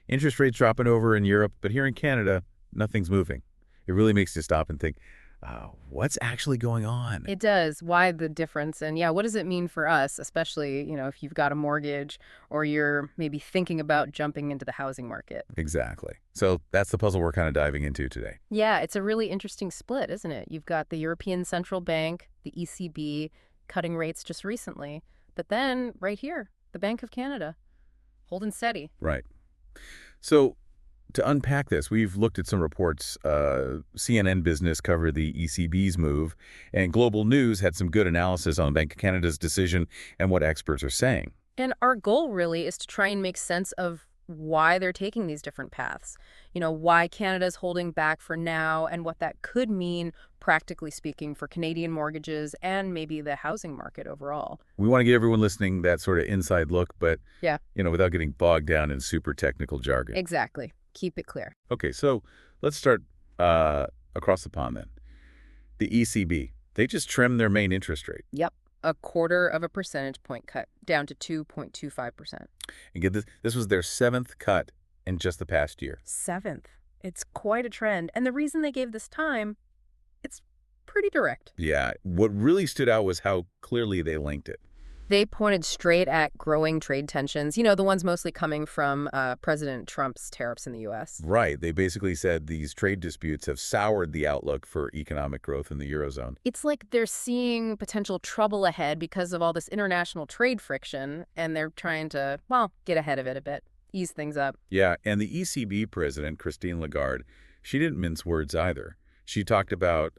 Interest rates dropping over in Europe, but here in Canada, nothing's moving. It really makes you stop and think, what's actually going on? It does. Why the difference? And yeah, what does it mean for us, especially, if you've got a mortgage or you're maybe thinking about jumping into the housing market? Exactly. So that's the puzzle we're kind of diving into today. Yeah, it's a really interesting split, isn't it? You've got the European Central Bank, the ECB, cutting rates just recently. But then right here, the Bank of Canada, holding steady. Right. So to unpack this, we've looked at some reports. CNN Business covered the ECB's move, and Global News had some good analysis on Bank of Canada's decision and what experts are saying. And our goal really is to try and make sense of why they're taking these different paths. Why Canada's holding back for now and what that could mean, practically speaking, for Canadian mortgages and maybe the housing market overall. We want to give everyone listening that sort of inside look, but yeah, without getting bogged down in super technical jargon. Exactly. Keep it clear. Okay, so let's start across the pond then. The ECB, they just trimmed their main interest rate. Yep. 0.25 percentage point cut down to 2.25%. And get this, this was their 7th cut in just the past year. 7th. It's quite a trend. And the reason they gave this time, it's pretty direct. Yeah. What really stood out was how clearly they linked it. They pointed straight at growing trade tensions, the ones mostly coming from President Trump's tariffs in the U.S. Right. They basically said these trade disputes have soured the outlook for economic growth in the Eurozone. It's like they're seeing potential trouble ahead because of all this international trade friction, and they're trying to, get ahead of it a bit, ease things up. Yeah, and the ECB president, Christine Lagarde, she didn't mince words either. She talked about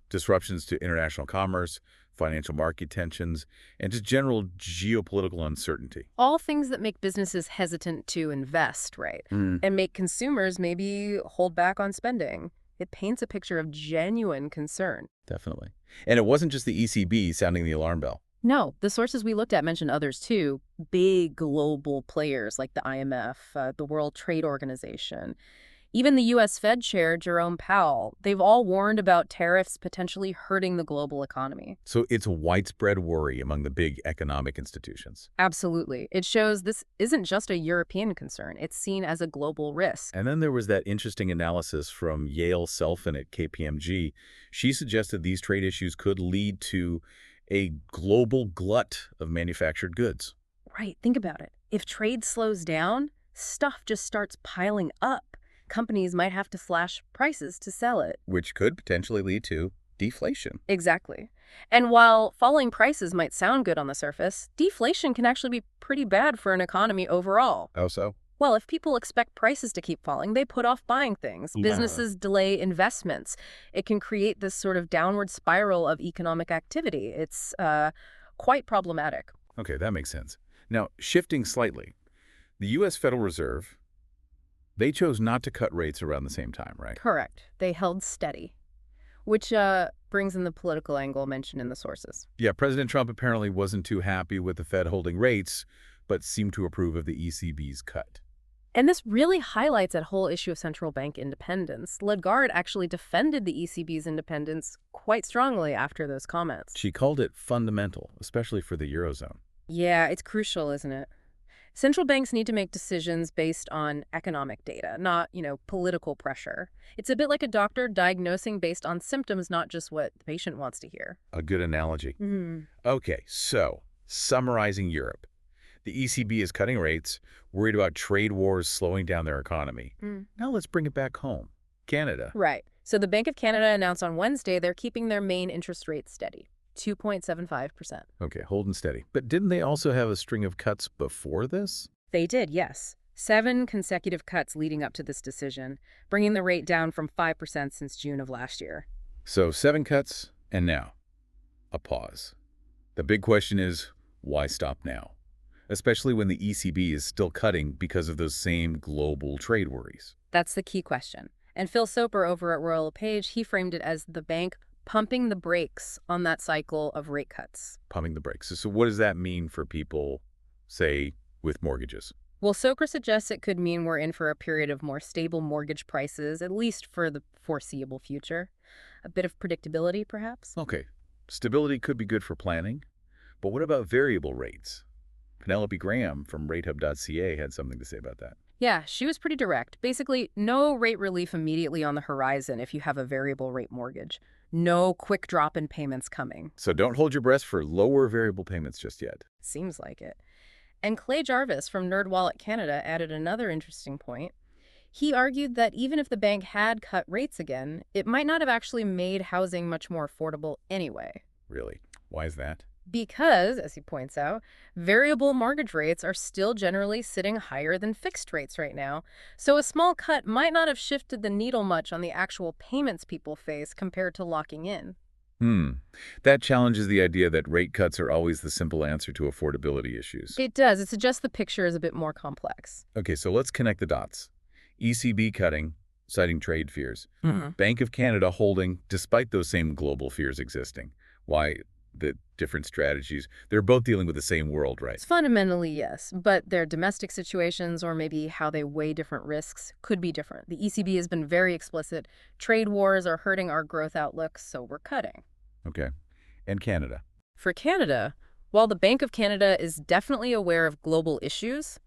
disruptions to international commerce, financial market tensions, and just general geopolitical uncertainty. All things that make businesses hesitant to invest, right? And make consumers maybe hold back on spending. It paints a picture of genuine concern. Definitely. And it wasn't just the ECB sounding the alarm bell. No, the sources we looked at mentioned others too. Big global players like the IMF, the World Trade Organization. Even the U.S. Fed Chair, Jerome Powell, they've all warned about tariffs potentially hurting the global economy. So it's a widespread worry among the big economic institutions. Absolutely. It shows this isn't just a European concern. It's seen as a global risk. And then there was that interesting analysis from Yael Selfin at KPMG. She suggested these trade issues could lead to a global glut of manufactured goods. Right. Think about it. If trade slows down, stuff just starts piling up. Companies might have to slash prices to sell it. Which could potentially lead to deflation. Exactly. And while falling prices might sound good on the surface, deflation can actually be pretty bad for an economy overall. How so? Well, if people expect prices to keep falling, they put off buying things. Businesses delay investments. It can create this sort of downward spiral of economic activity. It's quite problematic. Okay, that makes sense. Now, shifting slightly, the U.S. Federal Reserve, they chose not to cut rates around the same time, right? Correct. They held steady, which brings in the political angle mentioned in the sources. Yeah, President Trump apparently wasn't too happy with the Fed holding rates, but seemed to approve of the ECB's cut. And this really highlights that whole issue of central bank independence. Lagarde actually defended the ECB's independence quite strongly after those comments. She called it fundamental, especially for the Eurozone. Yeah, it's crucial, isn't it? Central banks need to make decisions based on economic data, not, political pressure. It's a bit like a doctor diagnosing based on symptoms, not just what the patient wants to hear. A good analogy. Okay, so summarizing Europe. The ECB is cutting rates, worried about trade wars slowing down their economy. Now let's bring it back home. Canada. Right. So the Bank of Canada announced on Wednesday they're keeping their main interest rate steady. 2.75%. Okay, holding steady. But didn't they also have a string of cuts before this? They did, yes. 7 consecutive cuts leading up to this decision, bringing the rate down from 5% since June of last year. So 7 cuts, and now a pause. The big question is, why stop now? Especially when the ECB is still cutting because of those same global trade worries. That's the key question. And Phil Soper over at Royal LePage, he framed it as the bank pumping the brakes on that cycle of rate cuts. Pumping the brakes. So what does that mean for people, say, with mortgages? Well, Soper suggests it could mean we're in for a period of more stable mortgage prices, at least for the foreseeable future. A bit of predictability, perhaps? Okay. Stability could be good for planning. But what about variable rates? Penelope Graham from ratehub.ca had something to say about that. Yeah, she was pretty direct. Basically, no rate relief immediately on the horizon if you have a variable rate mortgage. No quick drop in payments coming. So don't hold your breath for lower variable payments just yet. Seems like it. And Clay Jarvis from NerdWallet Canada added another interesting point. He argued that even if the bank had cut rates again, it might not have actually made housing much more affordable anyway. Really? Why is that? Because, as he points out, variable mortgage rates are still generally sitting higher than fixed rates right now, so a small cut might not have shifted the needle much on the actual payments people face compared to locking in. That challenges the idea that rate cuts are always the simple answer to affordability issues. It does. It suggests the picture is a bit more complex. Okay, so let's connect the dots. ECB cutting, citing trade fears. Bank of Canada holding, despite those same global fears existing. Why the different strategies? They're both dealing with the same world, right? Fundamentally, yes, but their domestic situations or maybe how they weigh different risks could be different. The ECB has been very explicit. Trade wars are hurting our growth outlook, so we're cutting. Okay. And Canada? For Canada, while the Bank of Canada is definitely aware of global issues,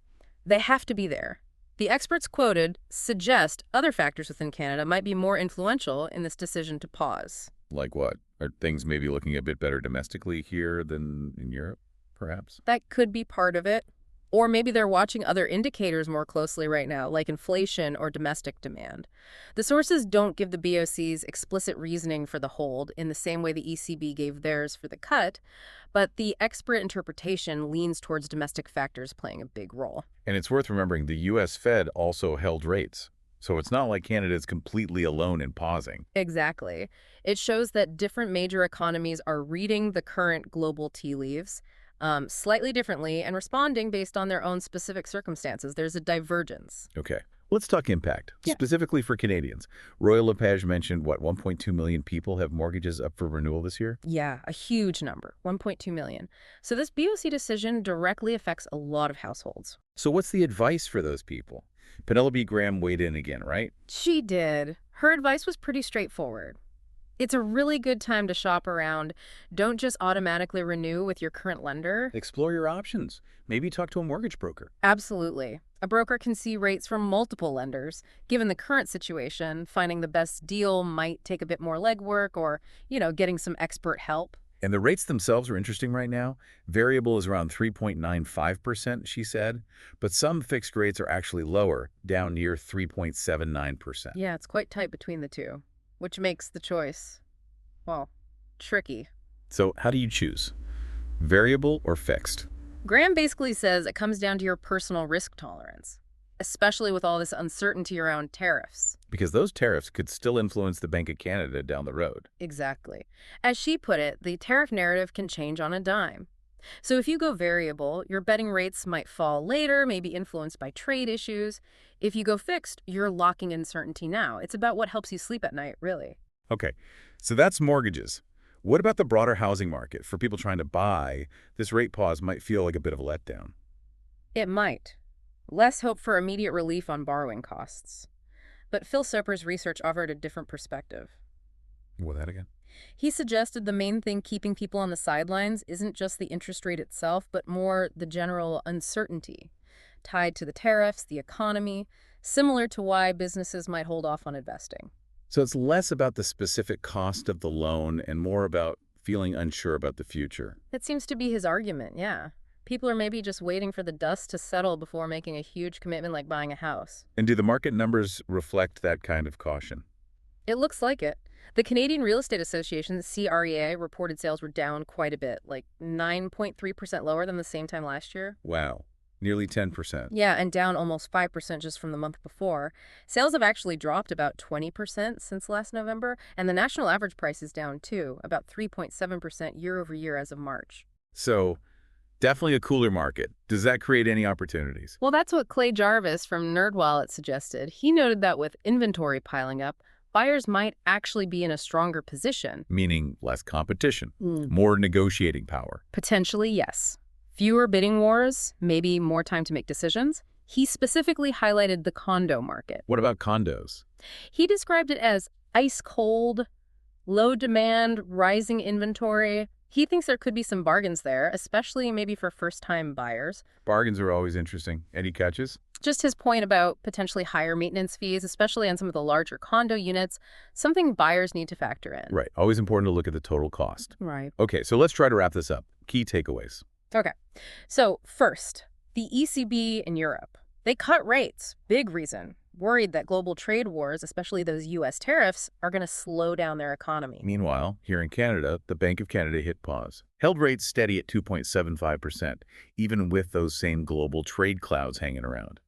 they have to be there. The experts quoted suggest other factors within Canada might be more influential in this decision to pause. Like what? Are things maybe looking a bit better domestically here than in Europe, perhaps? That could be part of it. Or maybe they're watching other indicators more closely right now, like inflation or domestic demand. The sources don't give the BOC's explicit reasoning for the hold in the same way the ECB gave theirs for the cut, but the expert interpretation leans towards domestic factors playing a big role. And it's worth remembering the U.S. Fed also held rates. So it's not like Canada is completely alone in pausing. Exactly. It shows that different major economies are reading the current global tea leaves slightly differently and responding based on their own specific circumstances. There's a divergence. Okay. Let's talk impact, specifically for Canadians. Royal LePage mentioned, 1.2 million people have mortgages up for renewal this year? Yeah, a huge number, 1.2 million. So this BOC decision directly affects a lot of households. So what's the advice for those people? Penelope Graham weighed in again, right? She did. Her advice was pretty straightforward. It's a really good time to shop around. Don't just automatically renew with your current lender. Explore your options. Maybe talk to a mortgage broker. Absolutely. A broker can see rates from multiple lenders. Given the current situation, finding the best deal might take a bit more legwork or, getting some expert help. And the rates themselves are interesting right now. Variable is around 3.95%, she said, but some fixed rates are actually lower, down near 3.79%. Yeah, it's quite tight between the two, which makes the choice, well, tricky. So how do you choose? Variable or fixed? Graham basically says it comes down to your personal risk tolerance, especially with all this uncertainty around tariffs. Because those tariffs could still influence the Bank of Canada down the road. Exactly. As she put it, the tariff narrative can change on a dime. So if you go variable, your betting rates might fall later, maybe influenced by trade issues. If you go fixed, you're locking in certainty now. It's about what helps you sleep at night, really. Okay, so that's mortgages. What about the broader housing market? For people trying to buy, this rate pause might feel like a bit of a letdown. It might. Less hope for immediate relief on borrowing costs. But Phil Soper's research offered a different perspective. What, that again? He suggested the main thing keeping people on the sidelines isn't just the interest rate itself, but more the general uncertainty tied to the tariffs, the economy, similar to why businesses might hold off on investing. So it's less about the specific cost of the loan and more about feeling unsure about the future. That seems to be his argument, yeah. People are maybe just waiting for the dust to settle before making a huge commitment like buying a house. And do the market numbers reflect that kind of caution? It looks like it. The Canadian Real Estate Association, CREA, reported sales were down quite a bit, like 9.3% lower than the same time last year. Wow. Nearly 10%. Yeah, and down almost 5% just from the month before. Sales have actually dropped about 20% since last November, and the national average price is down too, about 3.7% year over year as of March. So definitely a cooler market. Does that create any opportunities? Well, that's what Clay Jarvis from NerdWallet suggested. He noted that with inventory piling up, buyers might actually be in a stronger position. Meaning less competition, more negotiating power. Potentially, yes. Fewer bidding wars, maybe more time to make decisions. He specifically highlighted the condo market. What about condos? He described it as ice cold, low demand, rising inventory. He thinks there could be some bargains there, especially maybe for first-time buyers. Bargains are always interesting. Any catches? Just his point about potentially higher maintenance fees, especially on some of the larger condo units, something buyers need to factor in. Right. Always important to look at the total cost. Right. Okay, so let's try to wrap this up. Key takeaways. Okay. So first, the ECB in Europe. They cut rates. Big reason. Worried that global trade wars, especially those U.S. tariffs, are going to slow down their economy. Meanwhile, here in Canada, the Bank of Canada hit pause. Held rates steady at 2.75%, even with those same global trade clouds hanging around.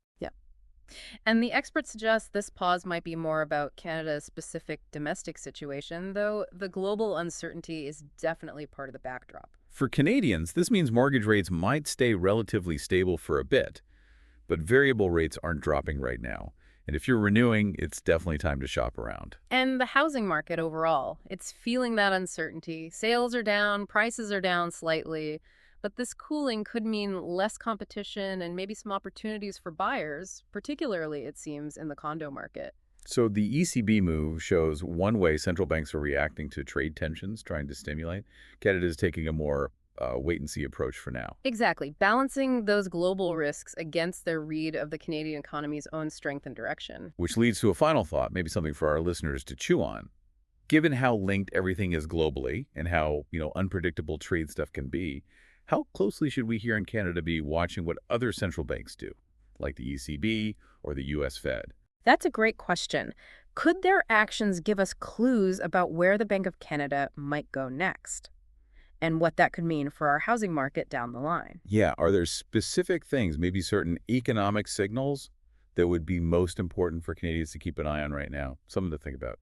And the experts suggest this pause might be more about Canada's specific domestic situation, though the global uncertainty is definitely part of the backdrop. For Canadians, this means mortgage rates might stay relatively stable for a bit, but variable rates aren't dropping right now. And if you're renewing, it's definitely time to shop around. And the housing market overall, it's feeling that uncertainty. Sales are down, prices are down slightly. But this cooling could mean less competition and maybe some opportunities for buyers, particularly, it seems, in the condo market. So the ECB move shows one way central banks are reacting to trade tensions, trying to stimulate. Canada is taking a more wait-and-see approach for now. Exactly, balancing those global risks against their read of the Canadian economy's own strength and direction. Which leads to a final thought, maybe something for our listeners to chew on. Given how linked everything is globally and how, unpredictable trade stuff can be, how closely should we here in Canada be watching what other central banks do, like the ECB or the U.S. Fed? That's a great question. Could their actions give us clues about where the Bank of Canada might go next? And what that could mean for our housing market down the line? Yeah, are there specific things, maybe certain economic signals, that would be most important for Canadians to keep an eye on right now? Something to think about.